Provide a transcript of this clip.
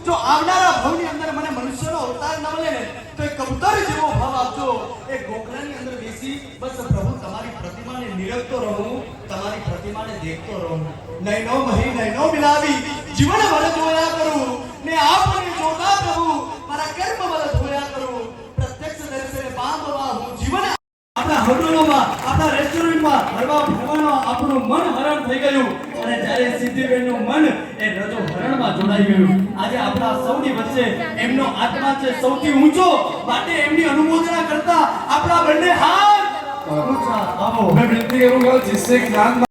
જો આવનારા ભવની અંદર મને મનુષ્યનો અવતાર ન મળે ને તો એક કબૂતર જેવો ભાવ આપજો. એ ગોખલાની અંદર બેસી બસ પ્રભુ તમારી પ્રતિમાને નિરખતો રહું, તમારી પ્રતિમાને દેખતો રહું. નયનો મહી નયનો મિલાવી જીવન વર જોયા કરું ને આપને જોતા પ્રભુ મારા કર્મ વર ધોયા કરું. પ્રત્યક્ષ દર્શને પામવા હું જીવન. આપણા હોટલોમાં, આપણા રેસ્ટોરન્ટમાં હરવા ફરવામાં આપણું મન હરણ થઈ ગયું અને જ્યારે સિદ્ધિબેનનું મન એ રજો હરણમાં જોડાઈ ગયું. આજે આપણા સૌની વચ્ચે એમનો આત્મા છે સૌથી ઊંચો, માટે એમની અનુમોદના કરતા આપણા બંને હાથ ઊંચા. આવો मैं विनती करूंगा जिससे ज्ञान